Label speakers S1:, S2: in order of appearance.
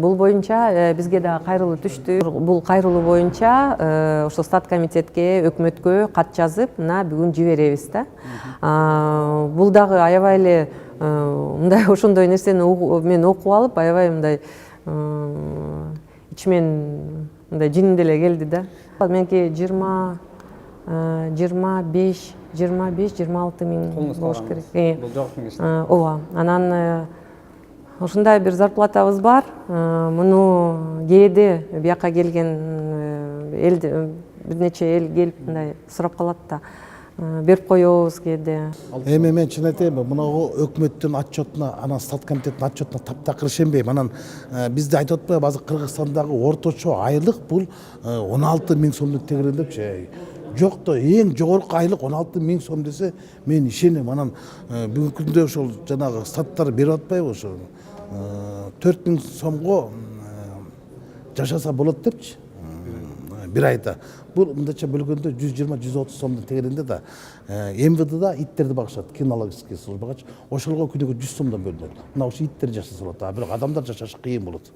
S1: Бул боюнча бизге дагы кайрылуу түштү. Бул кайрылуу боюнча ошол стат комитетке, өкмөткө кат жазып, мына бүгүн жиберебиз да. Бул дагы аябай эле мындай ошондой нерсени мен окуп алып, аябай мындай ичимен мындай жиним деле келди да. Меники 25-26 миң болуш керек.
S2: Бул жогорку кеңеште.
S1: Ооба. Анан ушундай бир зарплатабыз бар. Муну кээде бияка келген эл бир нече эл келип мындай сурап калат да. Берип коебуз кээде.
S3: Эми мен чын айтайын, мынагу өкмөттүн отчетуна, анан стат комитеттин отчетуна таптакыр ишенбейм. Анан бизде айтып атпайбы, азыр Кыргызстандагы орточо айлык бул 16 миң сомдун тегерегинде. Жок да, эң жогорку айлык 16 миң сом десе, мен ишенем. Анан бүгүнкү күндө ошол жанагы статтар берип атпайбы, ошо 4 миң сомго жашаса болот депчи. Bir ayda. Bu mындайча бөлгөндө 120-130 сомдун тегерегинде да МВДда иттерди багышат, кинологический службагачы. Ошолго күнүгө 100 сомдон бөлүнөт. Мына ошо иттер жашаса болот, а бирок адамдар жашашы кыйын болот.